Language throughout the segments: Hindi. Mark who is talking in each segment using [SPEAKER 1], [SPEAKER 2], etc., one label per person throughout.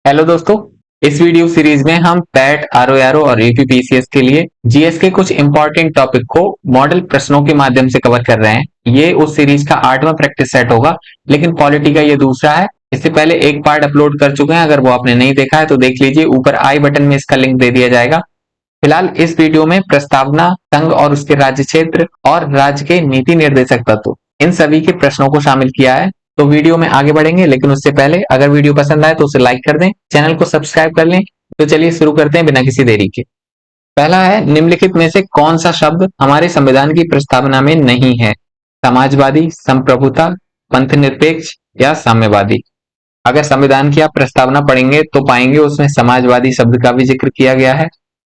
[SPEAKER 1] हेलो दोस्तों। इस वीडियो सीरीज में हम पैट आरओ और यूपीपीसीएस के लिए जीएस के कुछ इंपॉर्टेंट टॉपिक को मॉडल प्रश्नों के माध्यम से कवर कर रहे हैं। ये उस सीरीज का 8वां प्रैक्टिस सेट होगा, लेकिन पॉलिटी का ये दूसरा है। इससे पहले एक पार्ट अपलोड कर चुके हैं, अगर वो आपने नहीं देखा है तो देख लीजिए, ऊपर आई बटन में इसका लिंक दे दिया जाएगा। फिलहाल इस वीडियो में प्रस्तावना, संघ और उसके राज्य क्षेत्र और राज्य के नीति निर्देशक तत्व, इन सभी के प्रश्नों को शामिल किया है। तो वीडियो में आगे बढ़ेंगे, लेकिन उससे पहले अगर वीडियो पसंद आए तो उसे लाइक कर दें, चैनल को सब्सक्राइब कर लें। तो चलिए शुरू करते हैं बिना किसी देरी के। पहला है, निम्नलिखित में से कौन सा शब्द हमारे संविधान की प्रस्तावना में नहीं है? समाजवादी, संप्रभुता, पंथ निरपेक्ष या साम्यवादी। अगर संविधान की आप प्रस्तावना पढ़ेंगे तो पाएंगे उसमें समाजवादी शब्द का भी जिक्र किया गया है,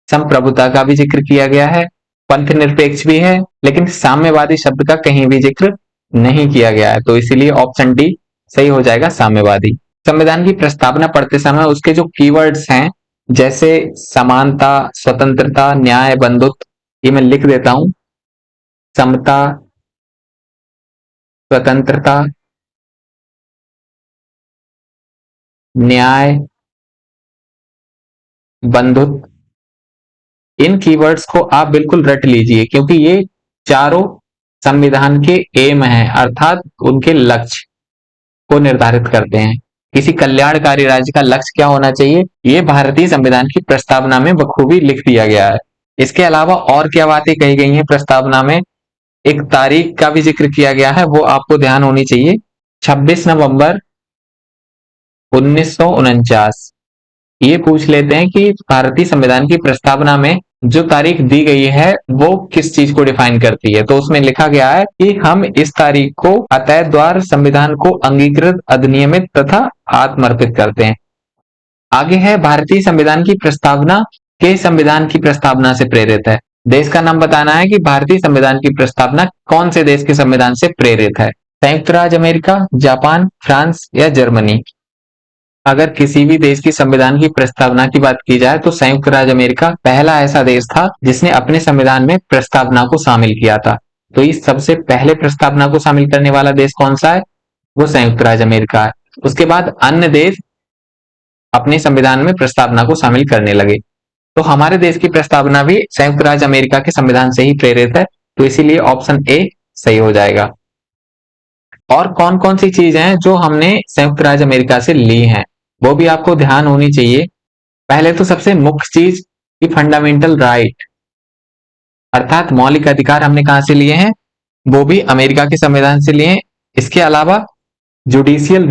[SPEAKER 1] संप्रभुता का भी जिक्र किया गया है, पंथ निरपेक्ष भी है, लेकिन साम्यवादी शब्द का कहीं भी जिक्र नहीं किया गया है। तो इसीलिए ऑप्शन डी सही हो जाएगा, साम्यवादी। संविधान की प्रस्तावना पढ़ते समय उसके जो कीवर्ड्स हैं, जैसे समानता, स्वतंत्रता, न्याय, बंधुत्व, ये मैं लिख देता हूं। समता, स्वतंत्रता, न्याय, बंधुत्व, इन कीवर्ड्स को आप बिल्कुल रट लीजिए, क्योंकि ये चारों संविधान के एम हैं, अर्थात उनके लक्ष्य को निर्धारित करते हैं। किसी कल्याणकारी राज्य का लक्ष्य क्या होना चाहिए, ये भारतीय संविधान की प्रस्तावना में बखूबी लिख दिया गया है। इसके अलावा और क्या बातें कही गई हैं प्रस्तावना में, एक तारीख का भी जिक्र किया गया है, वो आपको ध्यान होनी चाहिए, 26 नवंबर 1949। ये पूछ लेते हैं कि भारतीय संविधान की प्रस्तावना में जो तारीख दी गई है वो किस चीज को डिफाइन करती है। तो उसमें लिखा गया है कि हम इस तारीख को अतः द्वार संविधान को अंगीकृत, अधिनियमित तथा आत्मर्पित करते हैं। आगे है, भारतीय संविधान की प्रस्तावना के संविधान की प्रस्तावना से प्रेरित है। देश का नाम बताना है कि भारतीय संविधान की प्रस्तावना कौन से देश के संविधान से प्रेरित है। संयुक्त राज्य अमेरिका, जापान, फ्रांस या जर्मनी। अगर किसी भी देश की संविधान की प्रस्तावना की बात की जाए तो संयुक्त राज्य अमेरिका पहला ऐसा देश था जिसने अपने संविधान में प्रस्तावना को शामिल किया था। तो इस सबसे पहले प्रस्तावना को शामिल करने वाला देश कौन सा है? वो संयुक्त राज्य अमेरिका है। उसके बाद अन्य देश अपने संविधान में प्रस्तावना को शामिल करने लगे। तो हमारे देश की प्रस्तावना भी संयुक्त राज्य अमेरिका के संविधान से ही प्रेरित है, तो इसीलिए ऑप्शन ए सही हो जाएगा। और कौन कौन सी चीज हैं जो हमने संयुक्त राज्य अमेरिका से ली हैं, वो भी आपको ध्यान होनी चाहिए। पहले तो सबसे मुख्य चीज कि फंडामेंटल राइट, अर्थात मौलिक अधिकार हमने कहां से लिए हैं? वो भी अमेरिका के संविधान से लिए हैं। इसके अलावा जुडिशियल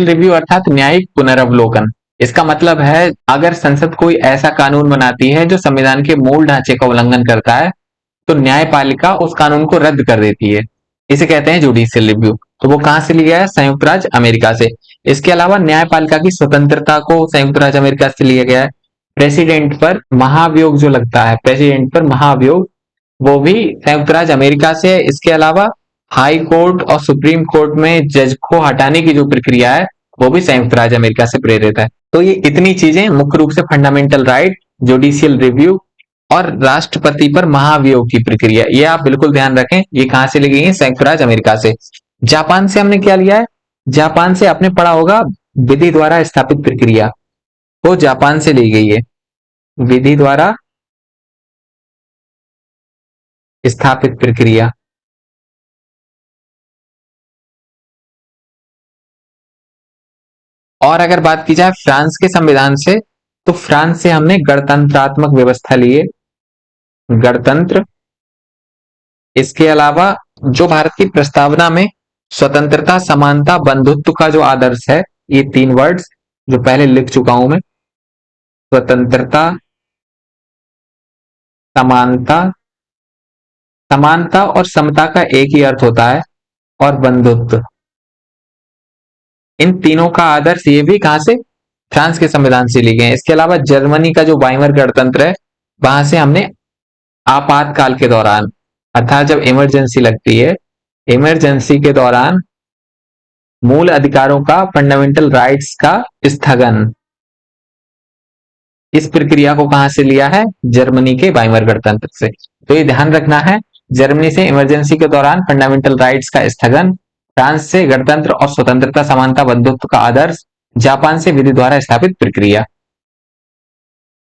[SPEAKER 1] रिव्यू अर्थात न्यायिक पुनर्वलोकन। इसका मतलब है, अगर संसद कोई ऐसा कानून बनाती है जो संविधान के मूल ढांचे का उल्लंघन करता है, तो न्यायपालिका उस कानून को रद्द कर देती है। इसे कहते हैं जुडिशियल रिव्यू। तो वो कहां से लिया है? संयुक्त राज्य अमेरिका से। इसके अलावा न्यायपालिका की स्वतंत्रता को संयुक्त राज्य अमेरिका से लिया गया है। प्रेसिडेंट पर महाभियोग जो लगता है, प्रेसिडेंट पर महाभियोग, वो भी संयुक्त राज्य अमेरिका से है। इसके अलावा हाई कोर्ट और सुप्रीम कोर्ट में जज को हटाने की जो प्रक्रिया है, वो भी संयुक्त राज्य अमेरिका से प्रेरित है। तो ये इतनी चीजें मुख्य रूप से फंडामेंटल राइट, जुडिशियल रिव्यू और राष्ट्रपति पर महाभियोग की प्रक्रिया, ये आप बिल्कुल ध्यान रखें, ये कहां से ली गई है? संयुक्त राज्य अमेरिका से। जापान से हमने क्या लिया है? जापान से आपने पढ़ा होगा विधि द्वारा स्थापित प्रक्रिया, वो जापान से ली गई है, विधि द्वारा स्थापित प्रक्रिया। और अगर बात की जाए फ्रांस के संविधान से, तो फ्रांस से हमने गणतंत्रात्मक व्यवस्था ली है, गणतंत्र। इसके अलावा जो भारत की प्रस्तावना में स्वतंत्रता, समानता, बंधुत्व का जो आदर्श है, ये 3 वर्ड्स जो पहले लिख चुका हूं मैं, स्वतंत्रता, समानता, समानता और समता का एक ही अर्थ होता है, और बंधुत्व, इन तीनों का आदर्श ये भी कहां से? फ्रांस के संविधान से लिए गए। इसके अलावा जर्मनी का जो वाइमर गणतंत्र है, वहां से हमने आपातकाल के दौरान, अर्थात जब इमरजेंसी लगती है, इमरजेंसी के दौरान मूल अधिकारों का, फंडामेंटल राइट्स का स्थगन, इस प्रक्रिया को कहां से लिया है? जर्मनी के वाइमर गणतंत्र से। तो ये ध्यान रखना है, जर्मनी से इमरजेंसी के दौरान फंडामेंटल राइट्स का स्थगन, फ्रांस से गणतंत्र और स्वतंत्रता, समानता, बंधुत्व का आदर्श, जापान से विधि द्वारा स्थापित प्रक्रिया।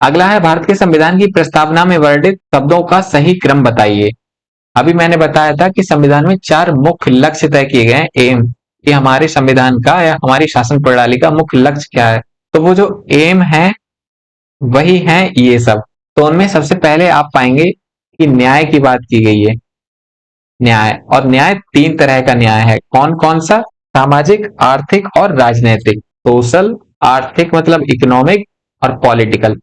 [SPEAKER 1] अगला है भारत के संविधान की प्रस्तावना में वर्णित शब्दों का सही क्रम बताइए। अभी मैंने बताया था कि संविधान में 4 मुख्य लक्ष्य तय किए गए हैं, एम, कि हमारे संविधान का या हमारी शासन प्रणाली का मुख्य लक्ष्य क्या है। तो वो जो एम है वही है ये सब। तो उनमें सबसे पहले आप पाएंगे कि न्याय की बात की गई है। न्याय, और न्याय 3 तरह का न्याय है। कौन कौन सा? सामाजिक, आर्थिक और राजनैतिक। सोशल, आर्थिक मतलब इकोनॉमिक, और पॉलिटिकल।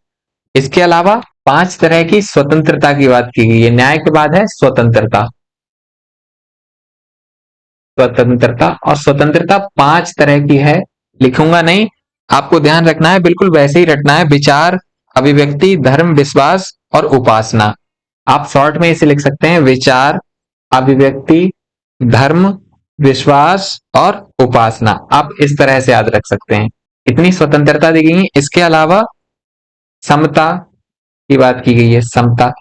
[SPEAKER 1] इसके अलावा 5 तरह की स्वतंत्रता की बात की गई है। न्याय के बाद है स्वतंत्रता। स्वतंत्रता, और स्वतंत्रता 5 तरह की है। लिखूंगा नहीं, आपको ध्यान रखना है, बिल्कुल वैसे ही रखना है। विचार, अभिव्यक्ति, धर्म, विश्वास और उपासना। आप शॉर्ट में इसे लिख सकते हैं, विचार, अभिव्यक्ति, धर्म, विश्वास और उपासना। आप इस तरह से याद रख सकते हैं। इतनी स्वतंत्रता दी गई है। इसके अलावा समता की बात की गई है। समता,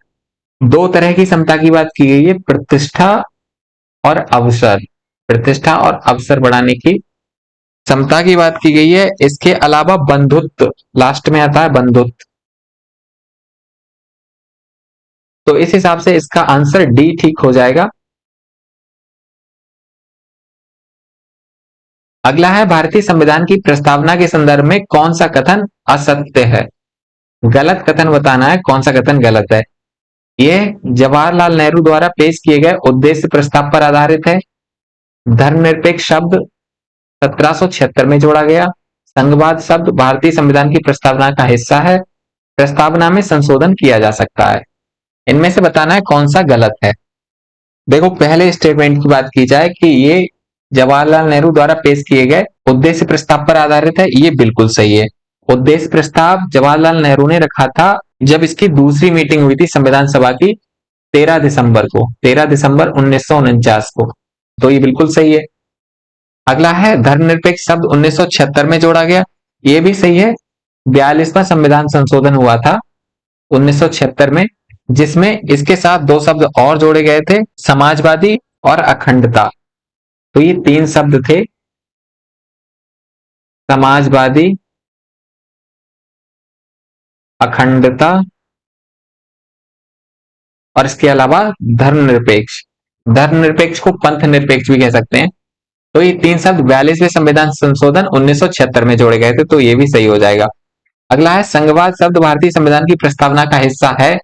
[SPEAKER 1] 2 तरह की समता की बात की गई है, प्रतिष्ठा और अवसर। प्रतिष्ठा और अवसर बढ़ाने की समता की बात की गई है। इसके अलावा बंधुत्व लास्ट में आता है, बंधुत्व। तो इस हिसाब से इसका आंसर डी ठीक हो जाएगा। अगला है भारतीय संविधान की प्रस्तावना के संदर्भ में कौन सा कथन असत्य है। गलत कथन बताना है, कौन सा कथन गलत है। यह जवाहरलाल नेहरू द्वारा पेश किए गए उद्देश्य प्रस्ताव पर आधारित है। धर्मनिरपेक्ष शब्द 1776 में जोड़ा गया। संघवाद शब्द भारतीय संविधान की प्रस्तावना का हिस्सा है। प्रस्तावना में संशोधन किया जा सकता है। इनमें से बताना है कौन सा गलत है। देखो, पहले स्टेटमेंट की बात की जाए कि ये जवाहरलाल नेहरू द्वारा पेश किए गए उद्देश्य प्रस्ताव पर आधारित है, ये बिल्कुल सही है। उद्देश्य प्रस्ताव जवाहरलाल नेहरू ने रखा था जब इसकी दूसरी मीटिंग हुई थी संविधान सभा की 13 दिसंबर को, 13 दिसंबर 1949 को। तो ये बिल्कुल सही है। अगला है धर्मनिरपेक्ष शब्द 1976 में जोड़ा गया, ये भी सही है। 42वां संविधान संशोधन हुआ था 1976 में, जिसमें इसके साथ 2 शब्द और जोड़े गए थे, समाजवादी और अखंडता। तो ये 3 शब्द थे, समाजवादी, अखंडता और इसके अलावा धर्मनिरपेक्ष। धर्मनिरपेक्ष को पंथ निरपेक्ष भी कह सकते हैं। तो ये 3 शब्द 42वें संविधान संशोधन 1976 में जोड़े गए थे, तो ये भी सही हो जाएगा। अगला है संघवाद शब्द भारतीय संविधान की प्रस्तावना का हिस्सा है,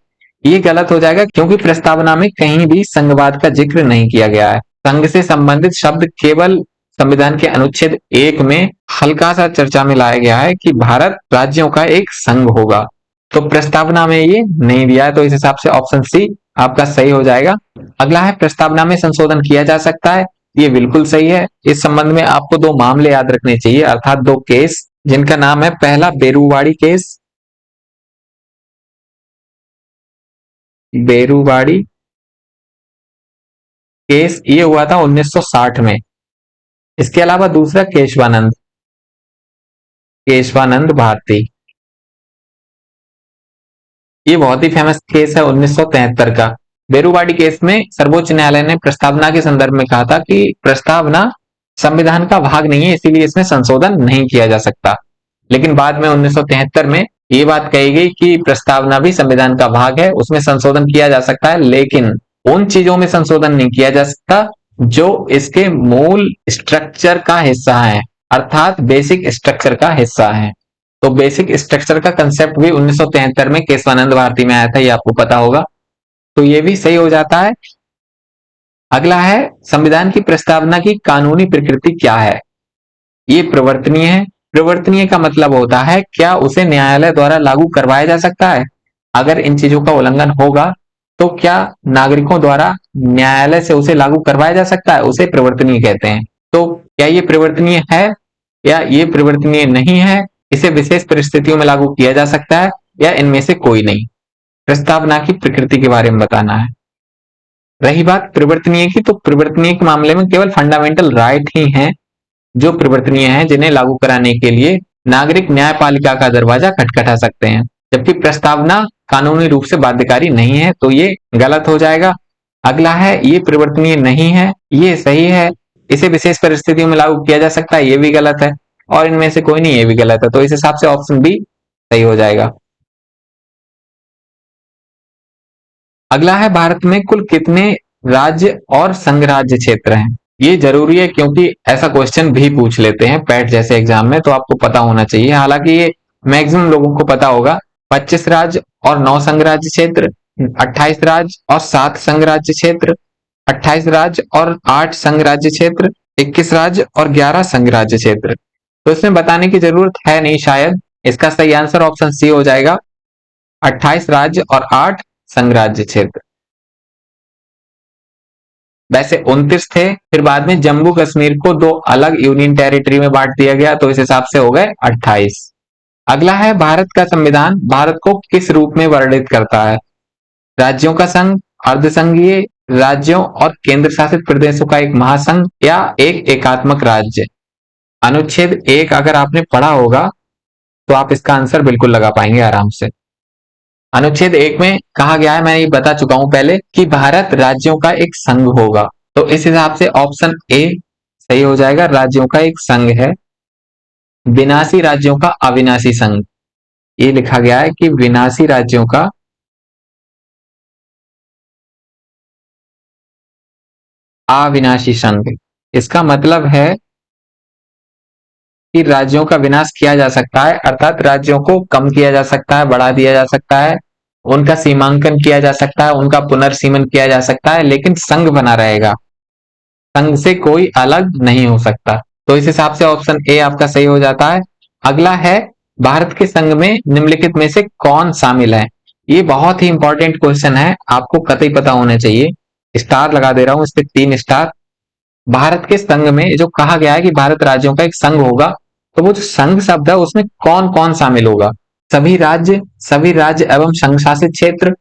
[SPEAKER 1] ये गलत हो जाएगा क्योंकि प्रस्तावना में कहीं भी संघवाद का जिक्र नहीं किया गया है। संघ से संबंधित शब्द केवल संविधान के अनुच्छेद 1 में हल्का सा चर्चा में लाया गया है कि भारत राज्यों का एक संघ होगा। तो प्रस्तावना में ये नहीं दिया है, तो इस हिसाब से ऑप्शन सी आपका सही हो जाएगा। अगला है प्रस्तावना में संशोधन किया जा सकता है, ये बिल्कुल सही है। इस संबंध में आपको 2 मामले याद रखने चाहिए, अर्थात 2 केस, जिनका नाम है, पहला बेरुवाड़ी केस, बेरुवाड़ी केस ये हुआ था 1960 में। इसके अलावा दूसरा केशवानंद, केशवानंद भारती, ये बहुत ही फेमस केस है 1973 का। बेरुवाड़ी केस में सर्वोच्च न्यायालय ने प्रस्तावना के संदर्भ में कहा था कि प्रस्तावना संविधान का भाग नहीं है, इसीलिए इसमें संशोधन नहीं किया जा सकता। लेकिन बाद में 1973 में ये बात कही गई कि प्रस्तावना भी संविधान का भाग है, उसमें संशोधन किया जा सकता है, लेकिन उन चीजों में संशोधन नहीं किया जा सकता जो इसके मूल स्ट्रक्चर का हिस्सा है, अर्थात बेसिक स्ट्रक्चर का हिस्सा है। तो बेसिक स्ट्रक्चर का कंसेप्ट भी 1973 में केशवानंद भारती में आया था, ये आपको पता होगा। तो ये भी सही हो जाता है। अगला है संविधान की प्रस्तावना की कानूनी प्रकृति क्या है। ये प्रवर्तनीय है। प्रवर्तनीय का मतलब होता है क्या उसे न्यायालय द्वारा लागू करवाया जा सकता है। अगर इन चीजों का उल्लंघन होगा तो क्या नागरिकों द्वारा न्यायालय से उसे लागू करवाया जा सकता है, उसे प्रवर्तनीय कहते हैं। तो क्या ये प्रवर्तनीय है या ये प्रवर्तनीय नहीं है, इसे विशेष परिस्थितियों में लागू किया जा सकता है या इनमें से कोई नहीं। प्रस्तावना की प्रकृति के बारे में बताना है। रही बात प्रवर्तनीय की, तो प्रवर्तनीय के मामले में केवल फंडामेंटल राइट ही हैं जो प्रवर्तनीय हैं, जिन्हें लागू कराने के लिए नागरिक न्यायपालिका का दरवाजा खटखटा सकते हैं, जबकि प्रस्तावना कानूनी रूप से बाध्यकारी नहीं है, तो ये गलत हो जाएगा। अगला है ये प्रवर्तनीय नहीं है, ये सही है। इसे विशेष परिस्थितियों में लागू किया जा सकता है, ये भी गलत है। और इनमें से कोई नहीं, ये भी गलत है। तो इस हिसाब से ऑप्शन बी सही हो जाएगा। अगला है, भारत में कुल कितने राज्य और संघ राज्य क्षेत्र हैं? ये जरूरी है क्योंकि ऐसा क्वेश्चन भी पूछ लेते हैं पैट जैसे एग्जाम में, तो आपको पता होना चाहिए। हालांकि ये मैक्सिमम लोगों को पता होगा। 25 राज्य और 9 संघ राज्य क्षेत्र, 28 राज्य और 7 संघ राज्य क्षेत्र, 28 राज्य और 8 संघ राज्य क्षेत्र, 21 राज्य और 11 संघ राज्य क्षेत्र। तो इसमें बताने की जरूरत है नहीं शायद। इसका सही आंसर ऑप्शन सी हो जाएगा, 28 राज्य और 8 संघ राज्य क्षेत्र। वैसे 29 थे, फिर बाद में जम्मू कश्मीर को 2 अलग यूनियन टेरिटरी में बांट दिया गया, तो इस हिसाब से हो गए 28। अगला है, भारत का संविधान भारत को किस रूप में वर्णित करता है? राज्यों का संघ, अर्धसंघीय, राज्यों और केंद्र शासित प्रदेशों का एक महासंघ, या एक एकात्मक राज्य? अनुच्छेद 1 अगर आपने पढ़ा होगा तो आप इसका आंसर बिल्कुल लगा पाएंगे आराम से। अनुच्छेद 1 में कहा गया है, मैं ये बता चुका हूं पहले, कि भारत राज्यों का एक संघ होगा। तो इस हिसाब से ऑप्शन ए सही हो जाएगा, राज्यों का एक संघ है। विनाशी राज्यों का अविनाशी संघ, ये लिखा गया है कि विनाशी राज्यों का अविनाशी संघ। इसका मतलब है कि राज्यों का विनाश किया जा सकता है, अर्थात राज्यों को कम किया जा सकता है, बढ़ा दिया जा सकता है, उनका सीमांकन किया जा सकता है, उनका पुनर्सीमन किया जा सकता है, लेकिन संघ बना रहेगा। संघ से कोई अलग नहीं हो सकता। तो इस हिसाब से ऑप्शन ए आपका सही हो जाता है। अगला है, भारत के संघ में निम्नलिखित में से कौन शामिल है? ये बहुत ही इंपॉर्टेंट क्वेश्चन है, आपको कतई पता होना चाहिए। स्टार लगा दे रहा हूं, इस पे 3 स्टार। भारत के संघ में जो कहा गया है कि भारत राज्यों का एक संघ होगा, तो वो जो संघ शब्द है उसमें कौन कौन शामिल होगा? सभी राज्य एवं संघ शासित क्षेत्र,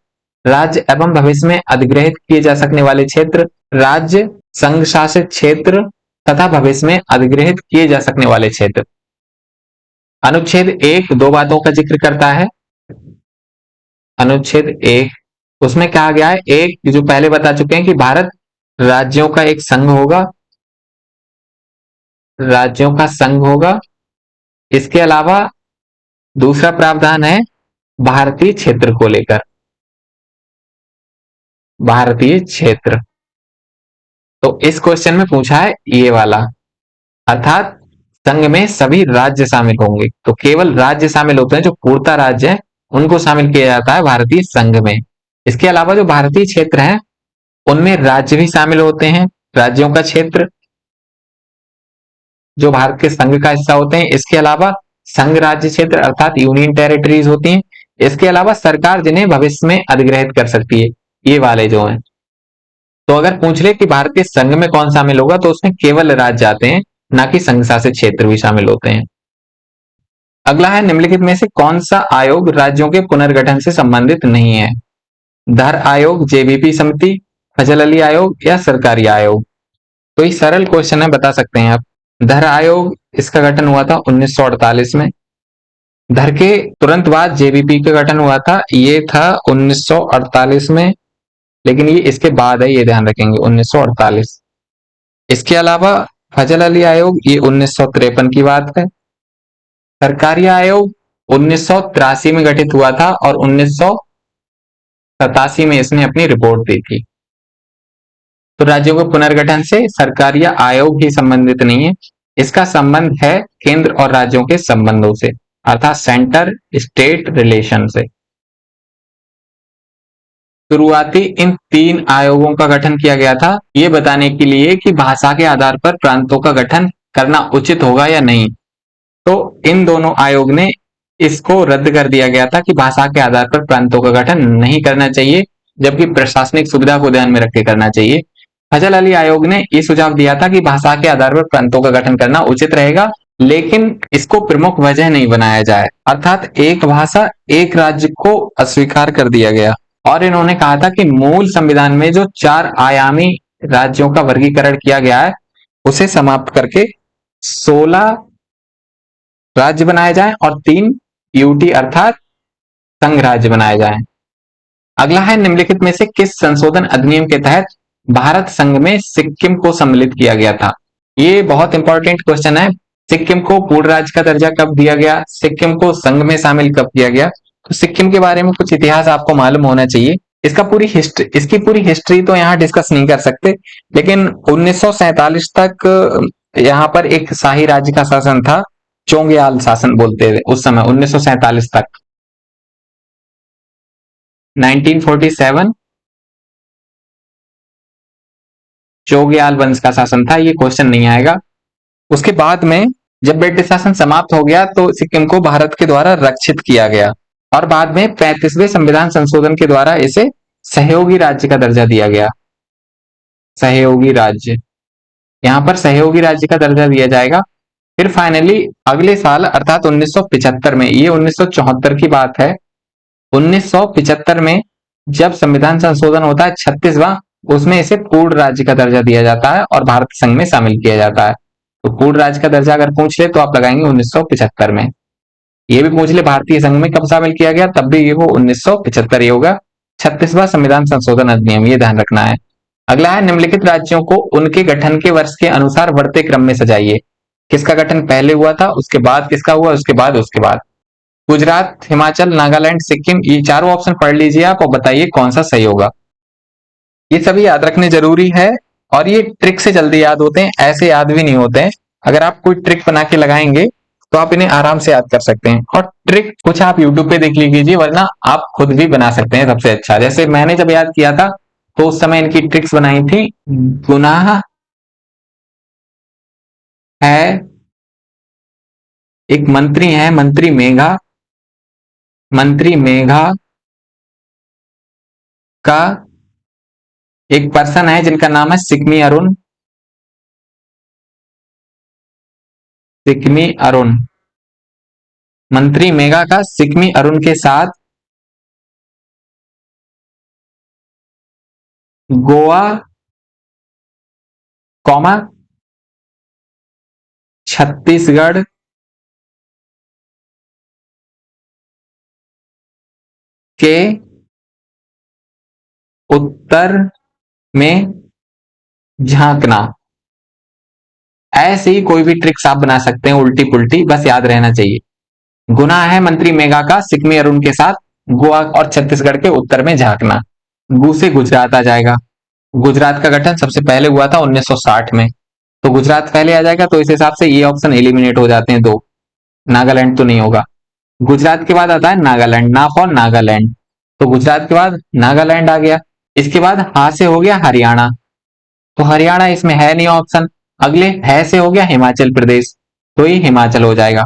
[SPEAKER 1] राज्य एवं भविष्य में अधिग्रहित किए जा सकने वाले क्षेत्र, राज्य, संघ शासित क्षेत्र तथा भविष्य में अधिग्रहित किए जा सकने वाले क्षेत्र। अनुच्छेद 1 2 बातों का जिक्र करता है। अनुच्छेद 1 उसमें कहा गया है, एक जो पहले बता चुके हैं कि भारत राज्यों का एक संघ होगा, राज्यों का संघ होगा। इसके अलावा दूसरा प्रावधान है भारतीय क्षेत्र को लेकर, भारतीय क्षेत्र। तो इस क्वेश्चन में पूछा है ये वाला, अर्थात संघ में सभी राज्य शामिल होंगे। तो केवल राज्य शामिल होते हैं, जो पूर्ता राज्य है उनको शामिल किया जाता है भारतीय संघ में। इसके अलावा जो भारतीय क्षेत्र है उनमें राज्य भी शामिल होते हैं, राज्यों का क्षेत्र जो भारत के संघ का हिस्सा होते हैं। इसके अलावा संघ राज्य क्षेत्र अर्थात यूनियन टेरिटरीज होती हैं। इसके अलावा सरकार जिन्हें भविष्य में अधिग्रहित कर सकती है, ये वाले जो हैं। तो अगर पूछ ले कि भारतीय संघ में कौन शामिल होगा, तो उसमें केवल राज्य आते हैं, ना कि संघ शासित क्षेत्र भी शामिल होते हैं। अगला है, निम्नलिखित में से कौन सा आयोग राज्यों के पुनर्गठन से संबंधित नहीं है? धर आयोग, जेबीपी समिति, फजल अली आयोग या सरकारी आयोग? तो ये सरल क्वेश्चन है, बता सकते हैं आप। धर आयोग, इसका गठन हुआ था 1948 में। धर के तुरंत बाद जेबीपी का गठन हुआ था, ये था 1948 में, लेकिन ये इसके बाद है, ये ध्यान रखेंगे 1948। इसके अलावा फजल अली आयोग, ये 1953 की बात है। सरकारी आयोग 1983 में गठित हुआ था और 1987 में इसने अपनी रिपोर्ट दी थी। तो राज्यों के पुनर्गठन से सरकारी आयोग ही संबंधित नहीं है, इसका संबंध है केंद्र और राज्यों के संबंधों से, अर्थात सेंटर स्टेट रिलेशन से। शुरुआती इन 3 आयोगों का गठन किया गया था, ये बताने के लिए कि भाषा के आधार पर प्रांतों का गठन करना उचित होगा या नहीं। तो इन दोनों आयोग ने इसको रद्द कर दिया गया था कि भाषा के आधार पर प्रांतों का गठन नहीं करना चाहिए, जबकि प्रशासनिक सुविधा को ध्यान में रख के करना चाहिए। फजल अली आयोग ने यह सुझाव दिया था कि भाषा के आधार पर प्रांतों का गठन करना उचित रहेगा, लेकिन इसको प्रमुख वजह नहीं बनाया जाए, अर्थात एक भाषा एक राज्य को अस्वीकार कर दिया गया। और इन्होंने कहा था कि मूल संविधान में जो 4 आयामी राज्यों का वर्गीकरण किया गया है उसे समाप्त करके 16 राज्य बनाए जाएं और 3 यूटी अर्थात संघ राज्य बनाए जाएं। अगला है, निम्नलिखित में से किस संशोधन अधिनियम के तहत भारत संघ में सिक्किम को सम्मिलित किया गया था? ये बहुत इंपॉर्टेंट क्वेश्चन है। सिक्किम को पूर्ण राज्य का दर्जा कब दिया गया, सिक्किम को संघ में शामिल कब किया गया। तो सिक्किम के बारे में कुछ इतिहास आपको मालूम होना चाहिए। इसकी पूरी हिस्ट्री तो यहाँ डिस्कस नहीं कर सकते, लेकिन 1947 तक यहाँ पर एक शाही राज्य का शासन था, चोंग्याल शासन बोलते थे उस समय, 1947 तक। 1947 चोग्याल वंश का शासन था, ये क्वेश्चन नहीं आएगा। उसके बाद में जब ब्रिटिश शासन समाप्त हो गया तो सिक्किम को भारत के द्वारा रक्षित किया गया और बाद में 35वें संविधान संशोधन के द्वारा इसे सहयोगी राज्य का दर्जा दिया गया। सहयोगी राज्य, यहां पर सहयोगी राज्य का दर्जा दिया जाएगा। फिर फाइनली अगले साल अर्थात 1975 में, ये 1974 की बात है, 1975 में जब संविधान संशोधन होता है 36वां, उसमें इसे पूर्ण राज्य का दर्जा दिया जाता है और भारत संघ में शामिल किया जाता है। तो पूर्ण राज्य का दर्जा अगर पूछ ले तो आप लगाएंगे 1975 में। ये भी पूछ ले भारतीय संघ में कब शामिल किया गया, तब भी ये वो 1975 ही होगा। 36वां संविधान संशोधन अधिनियम, ये ध्यान रखना है। अगला है निम्नलिखित राज्यों को उनके गठन के वर्ष के अनुसार बढ़ते क्रम में सजाइए। किसका गठन पहले हुआ था, उसके बाद किसका हुआ, उसके बाद। गुजरात, हिमाचल, नागालैंड, सिक्किम, ये चारों ऑप्शन पढ़ लीजिए आप और बताइए कौन सा सही होगा। ये सभी याद रखने जरूरी है और ये ट्रिक से जल्दी याद होते हैं, ऐसे याद भी नहीं होते हैं। अगर आप कोई ट्रिक बना के लगाएंगे तो आप इन्हें आराम से याद कर सकते हैं। और ट्रिक कुछ आप यूट्यूब पे देख लीजिए, वरना आप खुद भी बना सकते हैं सबसे अच्छा। जैसे मैंने जब याद किया था तो उस समय इनकी ट्रिक्स बनाई थी। गुनाह है, एक मंत्री है, मंत्री मेघा का एक पर्सन है जिनका नाम है सिकमी अरुण। सिकमी अरुण, मंत्री मेघा का सिकमी अरुण के साथ गोवा, कौमा छत्तीसगढ़ के उत्तर में झांकना। ऐसे ही कोई भी ट्रिक्स आप बना सकते हैं उल्टी पुल्टी, बस याद रहना चाहिए। गुना है मंत्री मेघा का सिकमी अरुण के साथ गोवा और छत्तीसगढ़ के उत्तर में झांकना। गु से गुजरात आ जाएगा। गुजरात का गठन सबसे पहले हुआ था 1960 में, तो गुजरात पहले आ जाएगा। तो इस हिसाब से ये ऑप्शन एलिमिनेट हो जाते हैं दो, नागालैंड तो नहीं होगा। गुजरात के बाद आता है नागालैंड, ना फॉर नागालैंड, तो गुजरात के बाद नागालैंड आ गया। इसके बाद हा से हो गया हरियाणा, तो हरियाणा इसमें है नहीं ऑप्शन। अगले है से हो गया हिमाचल प्रदेश, तो ये हिमाचल हो जाएगा।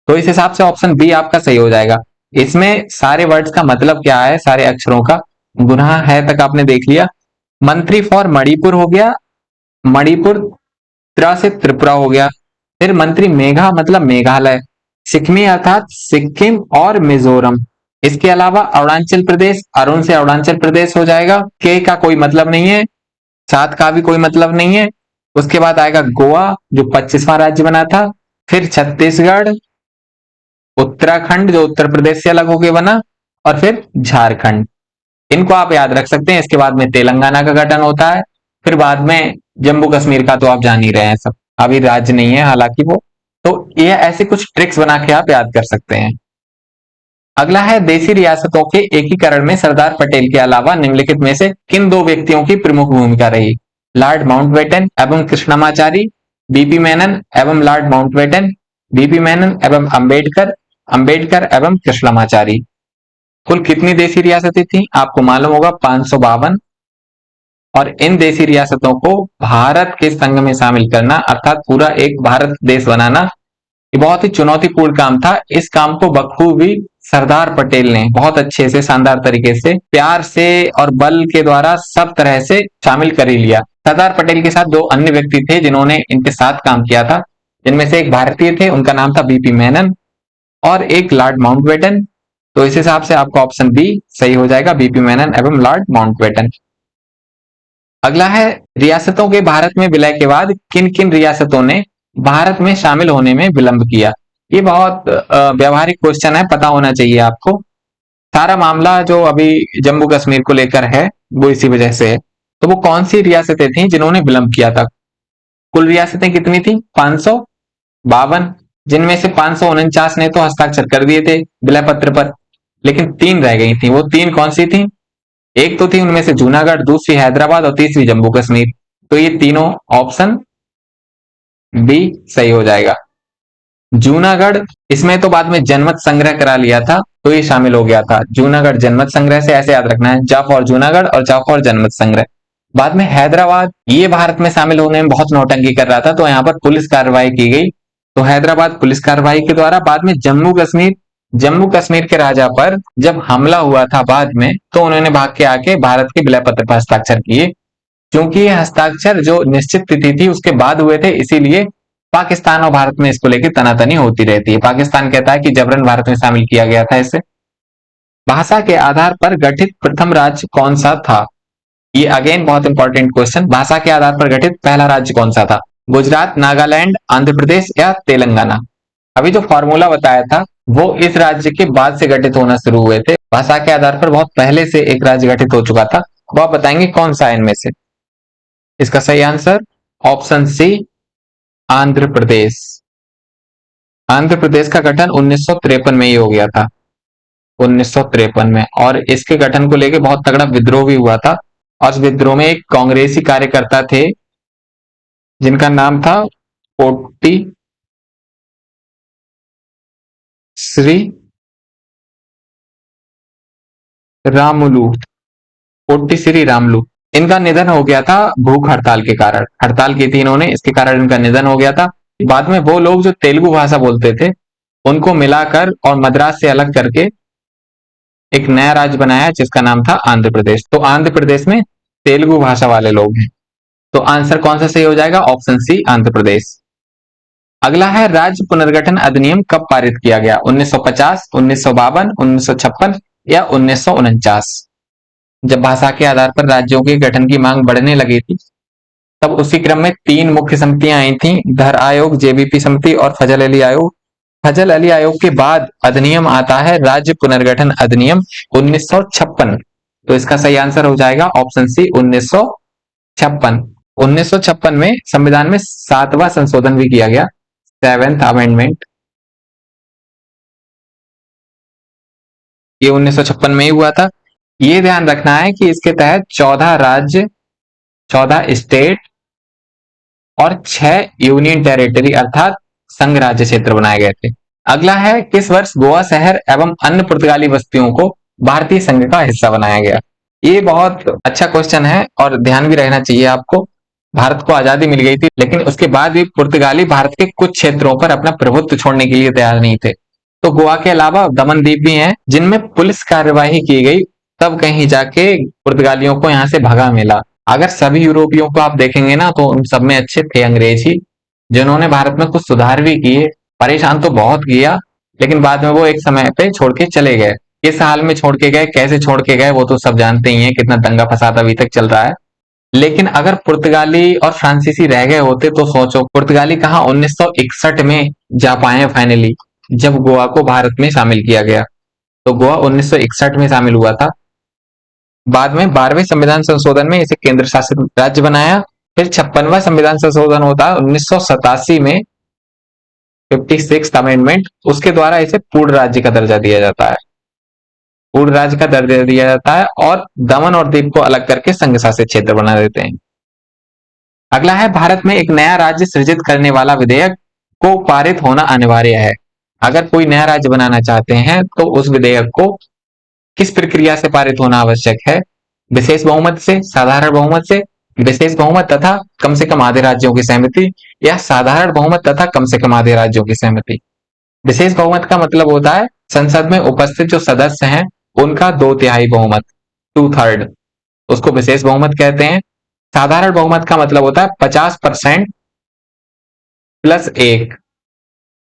[SPEAKER 1] तो इस हिसाब से ऑप्शन बी आपका सही हो जाएगा। इसमें सारे वर्ड्स का मतलब क्या है, सारे अक्षरों का। गुनाह है तक आपने देख लिया। मंत्री फॉर मणिपुर हो गया, मणिपुर, त्रा से त्रिपुरा हो गया। फिर मंत्री मेघा मतलब मेघालय, सिक्किमी अर्थात सिक्किम और मिजोरम। इसके अलावा अरुणाचल प्रदेश, अरुण से अरुणाचल प्रदेश हो जाएगा। के का कोई मतलब नहीं है, सात का भी कोई मतलब नहीं है। उसके बाद आएगा गोवा जो 25वां राज्य बना था। फिर छत्तीसगढ़, उत्तराखंड जो उत्तर प्रदेश से अलग होकर बना, और फिर झारखंड। इनको आप याद रख सकते हैं। इसके बाद में तेलंगाना का गठन होता है। फिर बाद में जम्मू कश्मीर का तो आप जान ही रहे हैं सब, अभी राज्य नहीं है हालांकि वो। तो ये ऐसे कुछ ट्रिक्स बना के आप याद कर सकते हैं। अगला है देशी रियासतों के एकीकरण में सरदार पटेल के अलावा निम्नलिखित में से किन दो व्यक्तियों की प्रमुख भूमिका रही। लॉर्ड माउंटबेटन एवं कृष्णमाचारी, बीपी मेनन एवं लॉर्ड माउंटबेटन, बीपी मेनन एवं अंबेडकर, अंबेडकर एवं कृष्णमाचारी। कुल कितनी देशी रियासतें थी आपको मालूम होगा, 552। और इन देशी रियासतों को भारत के संघ में शामिल करना अर्थात पूरा एक भारत देश बनाना, ये बहुत ही चुनौतीपूर्ण काम था। इस काम को बखूबी सरदार पटेल ने बहुत अच्छे से, शानदार तरीके से, प्यार से और बल के द्वारा सब तरह से शामिल कर ही लिया। सरदार पटेल के साथ दो अन्य व्यक्ति थे जिन्होंने इनके साथ काम किया था, जिनमें से एक भारतीय थे, उनका नाम था बीपी मेनन, और एक लॉर्ड माउंटबेटन। तो इस हिसाब से आपका ऑप्शन बी सही हो जाएगा, बीपी मेनन एवं लॉर्ड माउंटबेटन। अगला है रियासतों के भारत में विलय के बाद किन किन रियासतों ने भारत में शामिल होने में विलंब किया। ये बहुत व्यवहारिक क्वेश्चन है, पता होना चाहिए आपको। सारा मामला जो अभी जम्मू कश्मीर को लेकर है वो इसी वजह से है। तो वो कौन सी रियासतें थी जिन्होंने विलंब किया था। कुल रियासतें कितनी थी, 500। 52, जिनमें से 549 ने तो हस्ताक्षर कर दिए थे विलय पत्र पर, लेकिन 3 रह गई थी। वो 3 कौन सी थी? एक तो थी उनमें से जूनागढ़, दूसरी हैदराबाद और तीसरी जम्मू कश्मीर। तो ये तीनों ऑप्शन बी सही हो जाएगा। जूनागढ़, इसमें तो बाद में जनमत संग्रह करा लिया था तो ये शामिल हो गया था। जूनागढ़ जनमत संग्रह से ऐसे याद रखना है, ज फॉर जूनागढ़ और ज फॉर जनमत संग्रह। बाद में हैदराबाद, ये भारत में शामिल होने में बहुत नौटंकी कर रहा था तो यहाँ पर पुलिस कार्रवाई की गई, तो हैदराबाद पुलिस कार्रवाई के द्वारा। बाद में जम्मू कश्मीर, जम्मू कश्मीर के राजा पर जब हमला हुआ था बाद में, तो उन्होंने भाग के आके भारत के विलय पत्र पर हस्ताक्षर किए। क्योंकि ये हस्ताक्षर जो निश्चित तिथि थी उसके बाद हुए थे, इसीलिए पाकिस्तान और भारत में इसको लेकर तनातनी होती रहती है। पाकिस्तान कहता है कि जबरन भारत में शामिल किया गया था इसे। भाषा के आधार पर गठित प्रथम राज्य कौन सा था? ये अगेन बहुत इंपॉर्टेंट क्वेश्चन। भाषा के आधार पर गठित पहला राज्य कौन सा था? गुजरात, नागालैंड, आंध्र प्रदेश या तेलंगाना? अभी जो फॉर्मूला बताया था वो इस राज्य के बाद से गठित होना शुरू हुए थे। भाषा के आधार पर बहुत पहले से एक राज्य गठित हो चुका था। वो आप बताएंगे कौन सा है इनमें से? इसका सही answer option C, Andhra Pradesh. Andhra Pradesh का गठन 1953 में ही हो गया था, 1953 में। और इसके गठन को लेकर बहुत तगड़ा विद्रोह भी हुआ था, और उस विद्रोह में एक कांग्रेसी कार्यकर्ता थे जिनका नाम था पोट्टी श्री रामुलू, पोट्टी श्री रामुलू। इनका निधन हो गया था भूख हड़ताल के कारण। हड़ताल की थी इन्होंने, इसके कारण इनका निधन हो गया था। बाद में वो लोग जो तेलुगु भाषा बोलते थे उनको मिलाकर और मद्रास से अलग करके एक नया राज्य बनाया जिसका नाम था आंध्र प्रदेश। तो आंध्र प्रदेश में तेलुगु भाषा वाले लोग हैं। तो आंसर कौन सा सही हो जाएगा? Option C, Andhra Pradesh. अगला है राज्य पुनर्गठन अधिनियम कब पारित किया गया? 1950, 1952, 1956 या 1949? जब भाषा के आधार पर राज्यों के गठन की मांग बढ़ने लगी थी तब उसी क्रम में 3 मुख्य समितियां आई थी, धर आयोग, जेबीपी समिति और फजल अली आयोग। फजल अली आयोग के बाद अधिनियम आता है राज्य पुनर्गठन अधिनियम 1956। तो इसका सही आंसर हो जाएगा ऑप्शन सी, 1956। 1956 में संविधान में 7वां संशोधन भी किया गया, 7th अमेंडमेंट। ये 1956 में ही हुआ था। ये ध्यान रखना है कि इसके तहत 14 राज्य, 14 स्टेट और 6 यूनियन टेरिटरी अर्थात संघ राज्य क्षेत्र बनाए गए थे। अगला है किस वर्ष गोवा शहर एवं अन्य पुर्तगाली बस्तियों को भारतीय संघ का हिस्सा बनाया गया? ये बहुत अच्छा क्वेश्चन है और ध्यान भी रहना चाहिए आपको। भारत को आजादी मिल गई थी लेकिन उसके बाद भी पुर्तगाली भारत के कुछ क्षेत्रों पर अपना प्रभुत्व छोड़ने के लिए तैयार नहीं थे। तो गोवा के अलावा दमन द्वीप भी हैं जिनमें पुलिस कार्यवाही की गई, तब कहीं जाके पुर्तगालियों को यहाँ से भगा मिला। अगर सभी यूरोपियों को आप देखेंगे ना तो उन सब में अच्छे थे अंग्रेज ही, जिन्होंने भारत में कुछ सुधार भी किए। परेशान तो बहुत किया लेकिन बाद में वो एक समय पे छोड़ के चले गए। किस हाल में छोड़ के गए, कैसे छोड़ के गए, वो तो सब जानते ही हैं। कितना दंगा फसाद अभी तक चल रहा है। लेकिन अगर पुर्तगाली और फ्रांसीसी रह गए होते तो सोचो, पुर्तगाली कहाँ 1961 में जा पाए फाइनली, जब गोवा को भारत में शामिल किया गया। तो गोवा 1961 में शामिल हुआ था। बाद में 12वें संविधान संशोधन में इसे केंद्र शासित राज्य बनाया। फिर 56वां संविधान संशोधन होता है 1987 में, 56th अमेंडमेंट, उसके द्वारा इसे पूर्ण राज्य का दर्जा दिया जाता है। पूर्ण राज्य का दर्जा दिया जाता है और दमन और दीव को अलग करके संघ शासित क्षेत्र बना देते हैं। अगला है भारत में एक नया राज्य सृजित करने वाला विधेयक को पारित होना अनिवार्य है। अगर कोई नया राज्य बनाना चाहते हैं तो उस विधेयक को किस प्रक्रिया से पारित होना आवश्यक है? विशेष बहुमत से, साधारण बहुमत से, विशेष बहुमत तथा कम से कम आधे राज्यों की सहमति, या साधारण बहुमत तथा कम से कम आधे राज्यों की सहमति। विशेष बहुमत का मतलब होता है संसद में उपस्थित जो सदस्य हैं उनका 2/3 बहुमत, 2/3, उसको विशेष बहुमत कहते हैं। साधारण बहुमत का मतलब होता है 50% प्लस 1।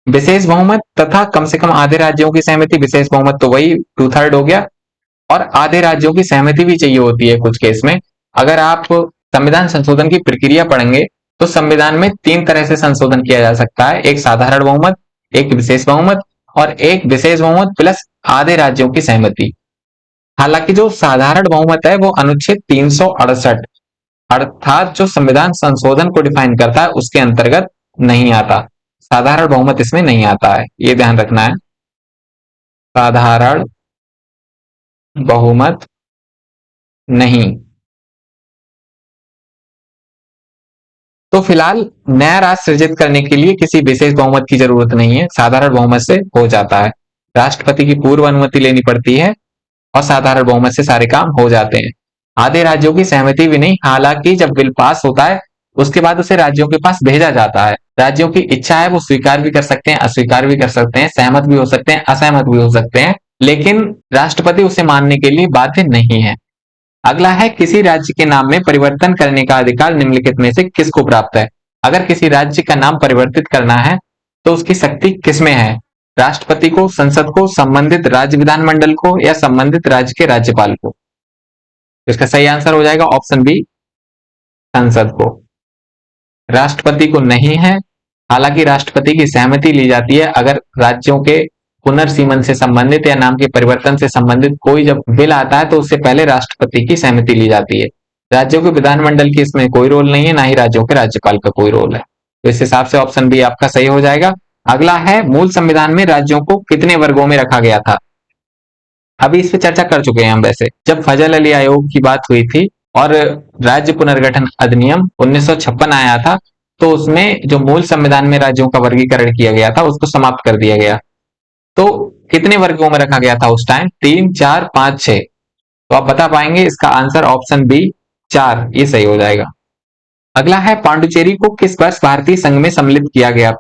[SPEAKER 1] विशेष बहुमत तथा कम से कम आधे राज्यों की सहमति, विशेष बहुमत तो वही 2/3 हो गया, और आधे राज्यों की सहमति भी चाहिए होती है कुछ केस में। अगर आप संविधान संशोधन की प्रक्रिया पढ़ेंगे तो संविधान में 3 तरह से संशोधन किया जा सकता है, एक साधारण बहुमत, एक विशेष बहुमत और एक विशेष बहुमत प्लस आधे राज्यों की सहमति। हालांकि जो साधारण बहुमत है वो अनुच्छेद 368 अर्थात जो संविधान संशोधन को डिफाइन करता है उसके अंतर्गत नहीं आता। साधारण बहुमत इसमें नहीं आता है, ये ध्यान रखना है। साधारण बहुमत नहीं। तो फिलहाल नया राष्ट्र सृजित करने के लिए किसी विशेष बहुमत की जरूरत नहीं है, साधारण बहुमत से हो जाता है। राष्ट्रपति की पूर्व अनुमति लेनी पड़ती है और साधारण बहुमत से सारे काम हो जाते हैं। आधे राज्यों की सहमति भी नहीं, हालांकि जब बिल पास होता है उसके बाद उसे राज्यों के पास भेजा जाता है। राज्यों की इच्छा है वो स्वीकार भी कर सकते हैं, अस्वीकार भी कर सकते हैं, सहमत भी हो सकते हैं, असहमत भी हो सकते हैं, लेकिन राष्ट्रपति उसे मानने के लिए बाध्य नहीं है। अगला है, किसी राज्य के नाम में परिवर्तन करने का अधिकार निम्नलिखित में से किसको प्राप्त है? अगर किसी राज्य का नाम परिवर्तित करना है तो उसकी शक्ति किसमें है? राष्ट्रपति को, संसद को, संबंधित राज्य विधानमंडल को या संबंधित राज्य के राज्यपाल को? तो इसका सही आंसर हो जाएगा ऑप्शन बी, संसद को। राष्ट्रपति को नहीं है, हालांकि राष्ट्रपति की सहमति ली जाती है अगर राज्यों के पुनर्सीमन से संबंधित या नाम के परिवर्तन से संबंधित कोई जब बिल आता है तो उससे पहले राष्ट्रपति की सहमति ली जाती है। राज्यों के विधानमंडल की इसमें कोई रोल नहीं है, ना ही राज्यों के राज्यपाल का कोई रोल है। तो इस हिसाब से ऑप्शन बी आपका सही हो जाएगा। अगला है, मूल संविधान में राज्यों को कितने वर्गों में रखा गया था? अभी इस पे चर्चा कर चुके हैं हम। वैसे जब फजल अली आयोग की बात हुई थी और राज्य पुनर्गठन अधिनियम 1956 आया था तो उसमें जो मूल संविधान में राज्यों का वर्गीकरण किया गया था उसको समाप्त कर दिया गया। तो कितने वर्गों में रखा गया था उस टाइम? 3, 4, 5, 6। तो आप बता पाएंगे? इसका आंसर ऑप्शन बी 4, ये सही हो जाएगा। अगला है, पांडुचेरी को किस वर्ष भारतीय संघ में सम्मिलित किया गया?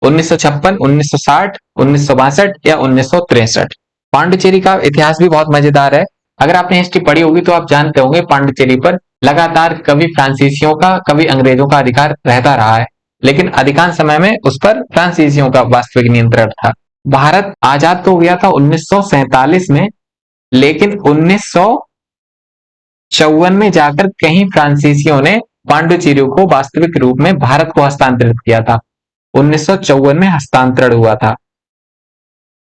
[SPEAKER 1] 1956, 1960, 1962 या 1963? पांडुचेरी का इतिहास भी बहुत मजेदार है। अगर आपने हिस्ट्री पढ़ी होगी तो आप जानते होंगे पांडुचेरी पर लगातार कभी फ्रांसीसियों का कभी अंग्रेजों का अधिकार रहता रहा है, लेकिन अधिकांश समय में उस पर फ्रांसीसियों का वास्तविक नियंत्रण था। भारत आजाद तो हो गया था 1947 में, लेकिन 1954 में जाकर कहीं फ्रांसीसियों ने पांडुचेरी को वास्तविक रूप में भारत को हस्तांतरित किया था। 1954 में हस्तांतरण हुआ था।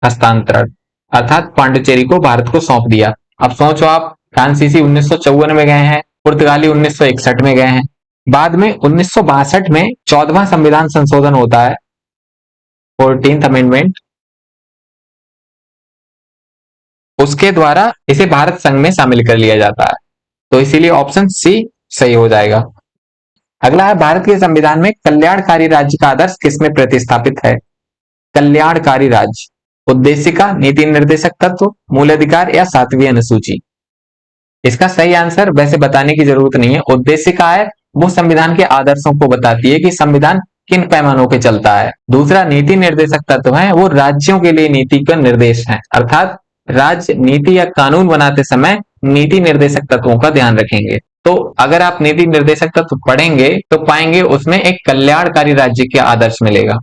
[SPEAKER 1] हस्तांतरण अर्थात पांडुचेरी को भारत को सौंप दिया। अब सोचो आप, फ्रांसीसी 1954 में गए हैं, पुर्तगाली 1961 में गए हैं, बाद में 1962 में 14वां संविधान संशोधन होता है, 14th अमेंडमेंट। उसके द्वारा इसे भारत संघ में शामिल कर लिया जाता है। तो इसीलिए ऑप्शन सी सही हो जाएगा। अगला है, भारत के संविधान में कल्याणकारी राज्य का आदर्श किसमें प्रतिस्थापित है? कल्याणकारी राज्य, उद्देशिका, नीति निर्देशक तत्व, मूल अधिकार या 7वीं अनुसूची? इसका सही आंसर वैसे बताने की जरूरत नहीं है। उद्देशिका है वो संविधान के आदर्शों को बताती है कि संविधान किन पैमानों पे चलता है। दूसरा नीति निर्देशक तत्व है, वो राज्यों के लिए नीति का निर्देश है, अर्थात राज्य नीति या कानून बनाते समय नीति निर्देशक तत्वों का ध्यान रखेंगे। तो अगर आप नीति निर्देशक तत्व पढ़ेंगे तो पाएंगे उसमें एक कल्याणकारी राज्य के आदर्श मिलेगा।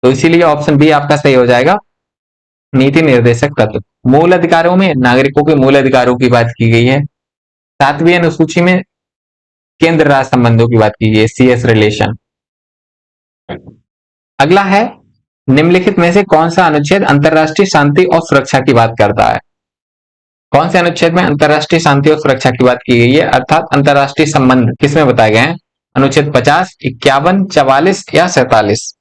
[SPEAKER 1] तो इसीलिए ऑप्शन बी आपका सही हो जाएगा, नीति निर्देशक तत्व। मूल अधिकारों में नागरिकों के मूल अधिकारों की बात की गई है। 7वीं अनुसूची में केंद्र राज्य संबंधों की बात की गई है, CS रिलेशन। अगला है, निम्नलिखित में से कौन सा अनुच्छेद अंतरराष्ट्रीय शांति और सुरक्षा की बात करता है? कौन से अनुच्छेद में अंतरराष्ट्रीय शांति और सुरक्षा की बात की गई है, अर्थात अंतरराष्ट्रीय संबंध किसमें बताए गए हैं? अनुच्छेद 50, 51, 44 या 47?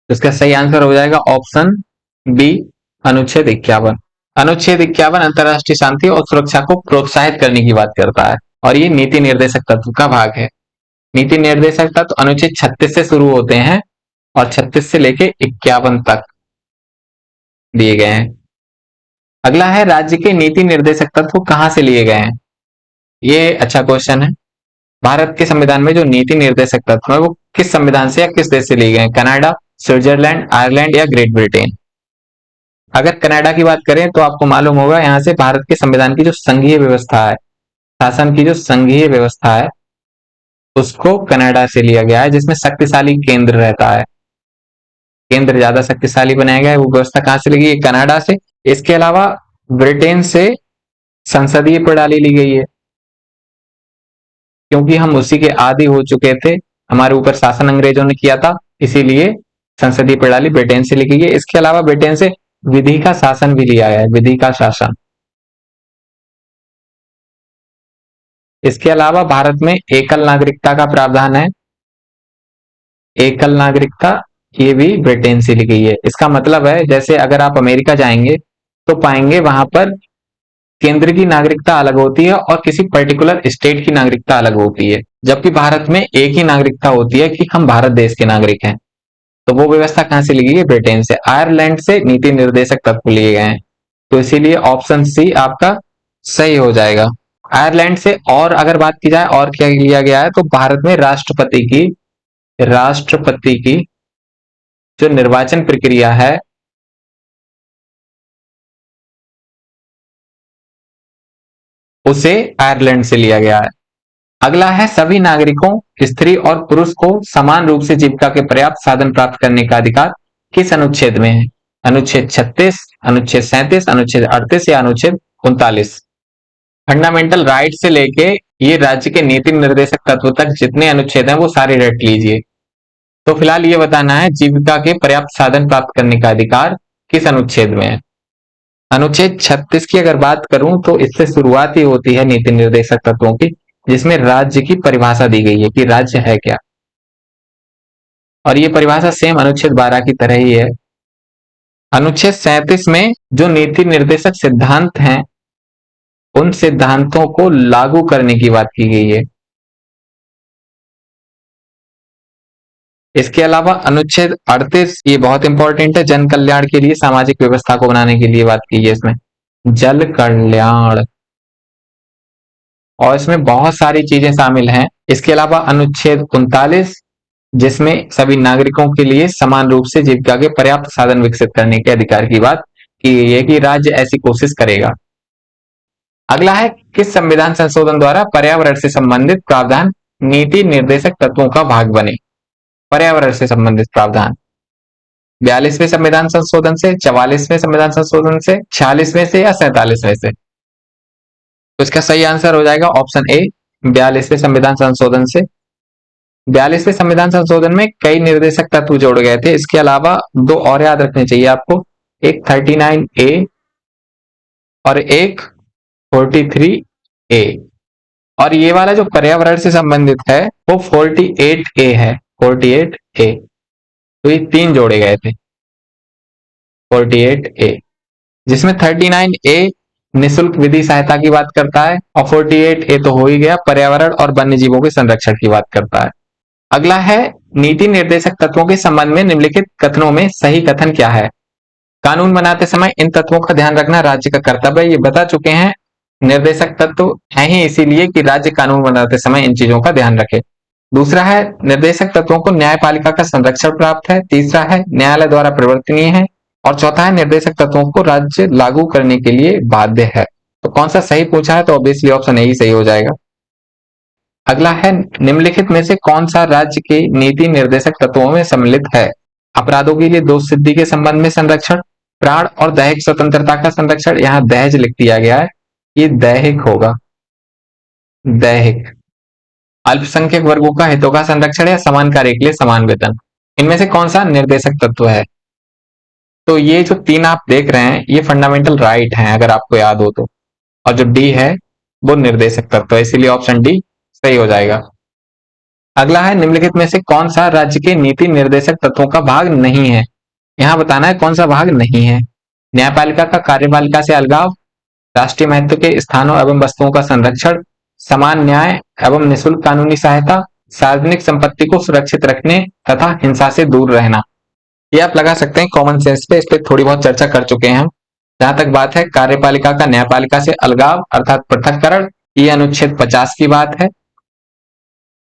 [SPEAKER 1] तो इसका सही आंसर हो जाएगा ऑप्शन बी, अनुच्छेद 51। अनुच्छेद 51 अंतरराष्ट्रीय शांति और सुरक्षा को प्रोत्साहित करने की बात करता है और ये नीति निर्देशक तत्व का भाग है। नीति निर्देशक तत्व अनुच्छेद 36 से शुरू होते हैं और 36 से लेके 51 तक दिए गए हैं। अगला है, राज्य के नीति निर्देशक तत्व कहां से लिए गए हैं? ये अच्छा क्वेश्चन है। भारत के संविधान में जो नीति निर्देशक तत्व है वो किस संविधान से या किस देश से लिए गए हैं? कनाडा, स्विट्जरलैंड, आयरलैंड या ग्रेट ब्रिटेन? अगर कनाडा की बात करें तो आपको मालूम होगा यहाँ से भारत के संविधान की जो संघीय व्यवस्था है, शासन की जो संघीय व्यवस्था है, उसको कनाडा से लिया गया है, जिसमें शक्तिशाली केंद्र रहता है। केंद्र ज्यादा शक्तिशाली बनाया गया है। वो व्यवस्था कहां से ली गई है? कनाडा से। इसके अलावा ब्रिटेन से संसदीय प्रणाली ली गई है, क्योंकि हम उसी के आदी हो चुके थे, हमारे ऊपर शासन अंग्रेजों ने किया था, इसीलिए संसदीय प्रणाली ब्रिटेन से ली गई है। इसके अलावा ब्रिटेन से विधि का शासन भी लिया गया है, विधि का शासन। इसके अलावा भारत में एकल नागरिकता का प्रावधान है, एकल नागरिकता, ये भी ब्रिटेन से ली गई है। इसका मतलब है जैसे अगर आप अमेरिका जाएंगे तो पाएंगे वहां पर केंद्र की नागरिकता अलग होती है और किसी पर्टिकुलर स्टेट की नागरिकता अलग होती है, जबकि भारत में एक ही नागरिकता होती है कि हम भारत देश के नागरिक हैं। तो वो व्यवस्था कहां से ली गई है? ब्रिटेन से। आयरलैंड से नीति निर्देशक तत्व लिए गए हैं, तो इसीलिए ऑप्शन सी आपका सही हो जाएगा। आयरलैंड से। और अगर बात की जाए और क्या लिया गया है, तो भारत में राष्ट्रपति की जो निर्वाचन प्रक्रिया है उसे आयरलैंड से लिया गया है। अगला है सभी नागरिकों, स्त्री और पुरुष को समान रूप से जीविका के पर्याप्त साधन प्राप्त करने का अधिकार किस अनुच्छेद में है? अनुच्छेद 36, अनुच्छेद 37, अनुच्छेद 38 या अनुच्छेद 39? फंडामेंटल राइट से लेके ये राज्य के नीति निर्देशक तत्व तक जितने अनुच्छेद हैं वो सारे रट लीजिए। तो फिलहाल ये बताना है जीविका के पर्याप्त साधन प्राप्त करने का अधिकार किस अनुच्छेद में है? अनुच्छेद 36 की अगर बात करूं तो इससे शुरुआत ही होती है नीति निर्देशक तत्वों की, जिसमें राज्य की परिभाषा दी गई है कि राज्य है क्या। और ये परिभाषा सेम अनुच्छेद 12 की तरह ही है। अनुच्छेद 37 में जो नीति निर्देशक सिद्धांत हैं उन सिद्धांतों को लागू करने की बात की गई है। इसके अलावा अनुच्छेद 38 ये बहुत इंपॉर्टेंट है, जन कल्याण के लिए सामाजिक व्यवस्था को बनाने के लिए बात की है इसमें, जल कल्याण। और इसमें बहुत सारी चीजें शामिल हैं। इसके अलावा अनुच्छेद 39 जिसमें सभी नागरिकों के लिए समान रूप से जीविका के पर्याप्त साधन विकसित करने के अधिकार की बात की गई है कि राज्य ऐसी कोशिश करेगा। अगला है किस संविधान संशोधन द्वारा पर्यावरण से संबंधित प्रावधान नीति निर्देशक तत्वों का भाग बने? पर्यावरण से संबंधित प्रावधान 42वें संविधान संशोधन से, 44वें संविधान संशोधन से, 46वें से या 47वें से? तो इसका सही आंसर हो जाएगा ऑप्शन ए, 42वें संविधान संशोधन से। 42वें संविधान संशोधन में कई निर्देशक तत्व जोड़े गए थे। इसके अलावा दो और याद रखने चाहिए आपको, एक 39A और एक 43A। और ये वाला जो पर्यावरण से संबंधित है वो 48A है, 48A। तो ये तीन जोड़े गए थे, 48A, जिसमें 39A निशुल्क विधि सहायता की बात करता है और 48A तो हो ही गया पर्यावरण और वन्य जीवों के संरक्षण की बात करता है। अगला है नीति निर्देशक तत्वों के संबंध में निम्नलिखित कथनों में सही कथन क्या है? कानून बनाते समय इन तत्वों का ध्यान रखना राज्य का कर्तव्य है, ये बता चुके हैं। निर्देशक तत्व है ही इसीलिए कि राज्य कानून बनाते समय इन चीजों का ध्यान रखे। दूसरा है निर्देशक तत्वों को न्यायपालिका का संरक्षण प्राप्त है। तीसरा है न्यायालय द्वारा परिवर्तनीय है। और चौथा है निर्देशक तत्वों को राज्य लागू करने के लिए बाध्य है। तो कौन सा सही पूछा है? तो ऑब्वियसली ऑप्शन ए ही सही हो जाएगा। अगला है निम्नलिखित में से कौन सा राज्य के नीति निर्देशक तत्वों में सम्मिलित है? अपराधों के लिए दोष सिद्धि के संबंध में संरक्षण, प्राण और दैहिक स्वतंत्रता का संरक्षण, यहां दहेज लिख दिया गया है, ये दैहिक होगा, दैहिक। अल्पसंख्यक वर्गों का हितों का संरक्षण या समान कार्य के लिए समान वेतन, इनमें से कौन सा निर्देशक तत्व है? तो ये जो तीन आप देख रहे हैं ये फंडामेंटल राइट हैं अगर आपको याद हो तो, और जो डी है वो निर्देशक तत्व है, इसीलिए ऑप्शन डी सही हो जाएगा। अगला है निम्नलिखित में से कौन सा राज्य के नीति निर्देशक तत्वों का भाग नहीं है? यहां बताना है कौन सा भाग नहीं है। न्यायपालिका का कार्यपालिका से अलगाव, राष्ट्रीय महत्व के स्थानों एवं वस्तुओं का संरक्षण, समान न्याय एवं निःशुल्क कानूनी सहायता, सार्वजनिक संपत्ति को सुरक्षित रखने तथा हिंसा से दूर रहना। ये आप लगा सकते हैं कॉमन सेंस पे, इस पे थोड़ी बहुत चर्चा कर चुके हैं हम। जहां तक बात है कार्यपालिका का न्यायपालिका से अलगाव अर्थात पृथककरण, ये अनुच्छेद 50 की बात है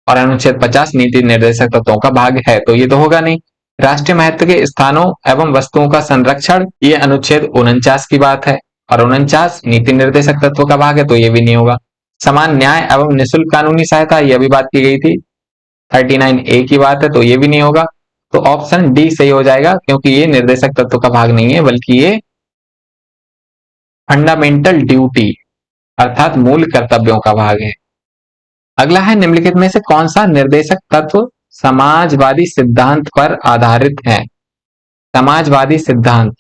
[SPEAKER 1] और अनुच्छेद 50 नीति निर्देशक तत्वों का भाग है, तो ये तो होगा नहीं। राष्ट्रीय महत्व के स्थानों एवं वस्तुओं का संरक्षण, ये अनुच्छेद 49 की बात है और 49 नीति निर्देशक तत्व का भाग है, तो ये भी नहीं होगा। समान न्याय एवं निःशुल्क कानूनी सहायता, ये अभी बात की गई थी, 39A की बात है, तो ये भी नहीं होगा। तो ऑप्शन डी सही हो जाएगा क्योंकि ये निर्देशक तत्व का भाग नहीं है बल्कि ये फंडामेंटल ड्यूटी अर्थात मूल कर्तव्यों का भाग है। अगला है निम्नलिखित में से कौन सा निर्देशक तत्व समाजवादी सिद्धांत पर आधारित है? समाजवादी सिद्धांत।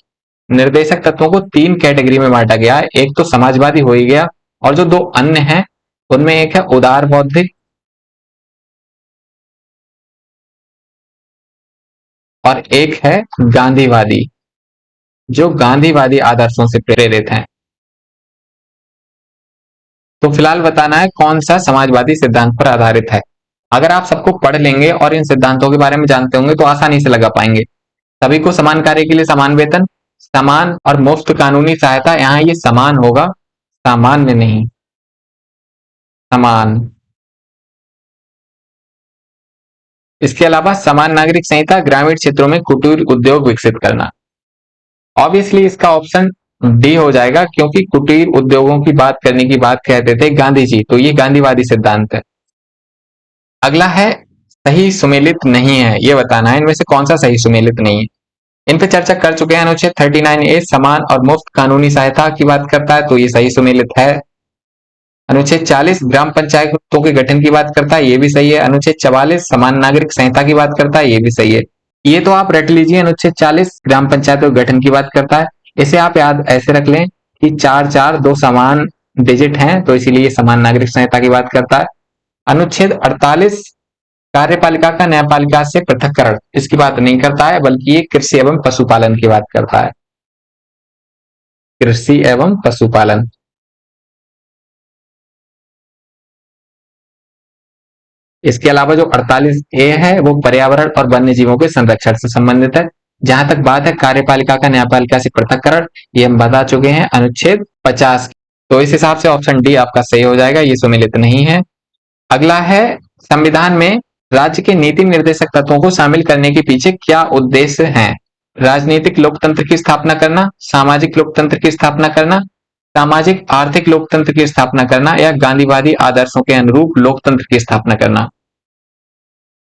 [SPEAKER 1] निर्देशक तत्वों को तीन कैटेगरी में बांटा गया है, एक तो समाजवादी हो ही गया और जो दो अन्य हैं उनमें एक है उदार बौद्धिक और एक है गांधीवादी, जो गांधीवादी आदर्शों से प्रेरित हैं। तो फिलहाल बताना है कौन सा समाजवादी सिद्धांत पर आधारित है। अगर आप सबको पढ़ लेंगे और इन सिद्धांतों के बारे में जानते होंगे तो आसानी से लगा पाएंगे। सभी को समान कार्य के लिए समान वेतन, समान और मुफ्त कानूनी सहायता, यहाँ ये समान होगा, सामान्य नहीं, समान। इसके अलावा समान नागरिक संहिता, ग्रामीण क्षेत्रों में कुटीर उद्योग विकसित करना। ऑब्वियसली इसका ऑप्शन डी हो जाएगा, क्योंकि कुटीर उद्योगों की बात करने की बात कहते थे गांधी जी, तो ये गांधीवादी सिद्धांत है। अगला है सही सुमेलित नहीं है, ये बताना है इनमें से कौन सा सही सुमेलित नहीं है। इन पे चर्चा कर चुके हैं। अनुच्छेद 39A समान और मुफ्त कानूनी सहायता की बात करता है, तो ये सही सुमेलित है। अनुच्छेद 40 ग्राम पंचायतों के गठन की बात करता है, ये भी सही है। अनुच्छेद 44 समान नागरिक संहिता की बात करता है, ये भी सही है। ये तो आप रट लीजिए, अनुच्छेद 40 ग्राम पंचायतों के गठन की बात करता है। इसे आप याद ऐसे रख लें कि 4 दो समान डिजिट हैं, तो इसीलिए ये समान नागरिक संहिता की बात करता है। अनुच्छेद 48 कार्यपालिका का न्यायपालिका से पृथककरण, इसकी बात नहीं करता है, बल्कि ये कृषि एवं पशुपालन की बात करता है। कृषि एवं पशुपालन। इसके अलावा जो 48A है वो पर्यावरण और वन्य जीवों के संरक्षण से संबंधित है। जहां तक बात है कार्यपालिका का न्यायपालिका से पृथककरण, ये हम बता चुके हैं अनुच्छेद 50। तो इस हिसाब से ऑप्शन डी आपका सही हो जाएगा, ये सुमेलित नहीं है। अगला है संविधान में राज्य के नीति निर्देशक तत्वों को शामिल करने के पीछे क्या उद्देश्य है। राजनीतिक लोकतंत्र की स्थापना करना, सामाजिक लोकतंत्र की स्थापना करना, सामाजिक आर्थिक लोकतंत्र की स्थापना करना, या गांधीवादी आदर्शों के अनुरूप लोकतंत्र की स्थापना करना।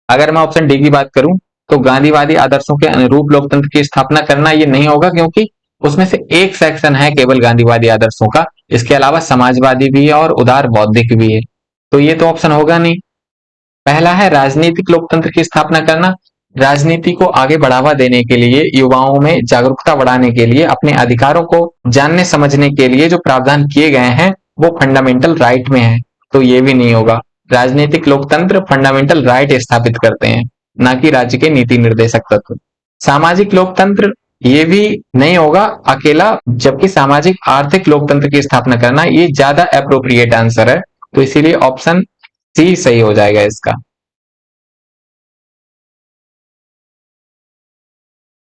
[SPEAKER 1] अगर मैं ऑप्शन डी की बात करूं तो गांधीवादी आदर्शों के अनुरूप लोकतंत्र की स्थापना करना ये नहीं होगा, क्योंकि उसमें से एक सेक्शन है केवल गांधीवादी आदर्शों का, इसके अलावा समाजवादी भी है और उदार बौद्धिक भी है, तो ये तो ऑप्शन होगा नहीं। पहला है राजनीतिक लोकतंत्र की स्थापना करना, राजनीति को आगे बढ़ावा देने के लिए, युवाओं में जागरूकता बढ़ाने के लिए, अपने अधिकारों को जानने समझने के लिए जो प्रावधान किए गए हैं वो फंडामेंटल राइट में है, तो ये भी नहीं होगा। राजनीतिक लोकतंत्र फंडामेंटल राइट स्थापित करते हैं, ना कि राज्य के नीति निर्देशक तत्व। सामाजिक लोकतंत्र ये भी नहीं होगा अकेला, जबकि सामाजिक आर्थिक लोकतंत्र की स्थापना करना ये ज्यादा अप्रोप्रिएट आंसर है, तो इसीलिए ऑप्शन सी सही हो जाएगा इसका।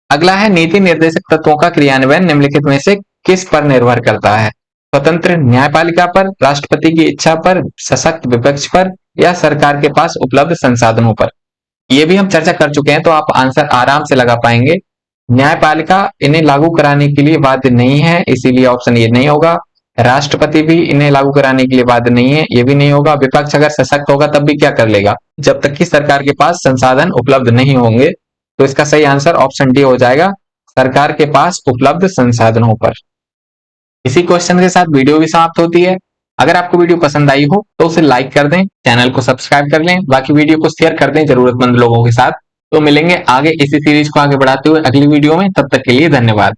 [SPEAKER 1] अगला है नीति निर्देशक तत्वों का क्रियान्वयन निम्नलिखित में से किस पर निर्भर करता है। स्वतंत्र न्यायपालिका पर, राष्ट्रपति की इच्छा पर, सशक्त विपक्ष पर, या सरकार के पास उपलब्ध संसाधनों पर। ये भी हम चर्चा कर चुके हैं, तो आप आंसर आराम से लगा पाएंगे। न्यायपालिका इन्हें लागू कराने के लिए बाध्य नहीं है, इसीलिए ऑप्शन ये नहीं होगा। राष्ट्रपति भी इन्हें लागू कराने के लिए बाध्य नहीं है, ये भी नहीं होगा। विपक्ष अगर सशक्त होगा तब भी क्या कर लेगा, जब तक कि सरकार के पास संसाधन उपलब्ध नहीं होंगे, तो इसका सही आंसर ऑप्शन डी हो जाएगा, सरकार के पास उपलब्ध संसाधनों पर। इसी क्वेश्चन के साथ वीडियो भी समाप्त होती है। अगर आपको वीडियो पसंद आई हो तो उसे लाइक कर दें, चैनल को सब्सक्राइब कर लें, बाकी वीडियो को शेयर कर दें जरूरतमंद लोगों के साथ। तो मिलेंगे आगे इसी सीरीज को आगे बढ़ाते हुए अगली वीडियो में, तब तक के लिए धन्यवाद।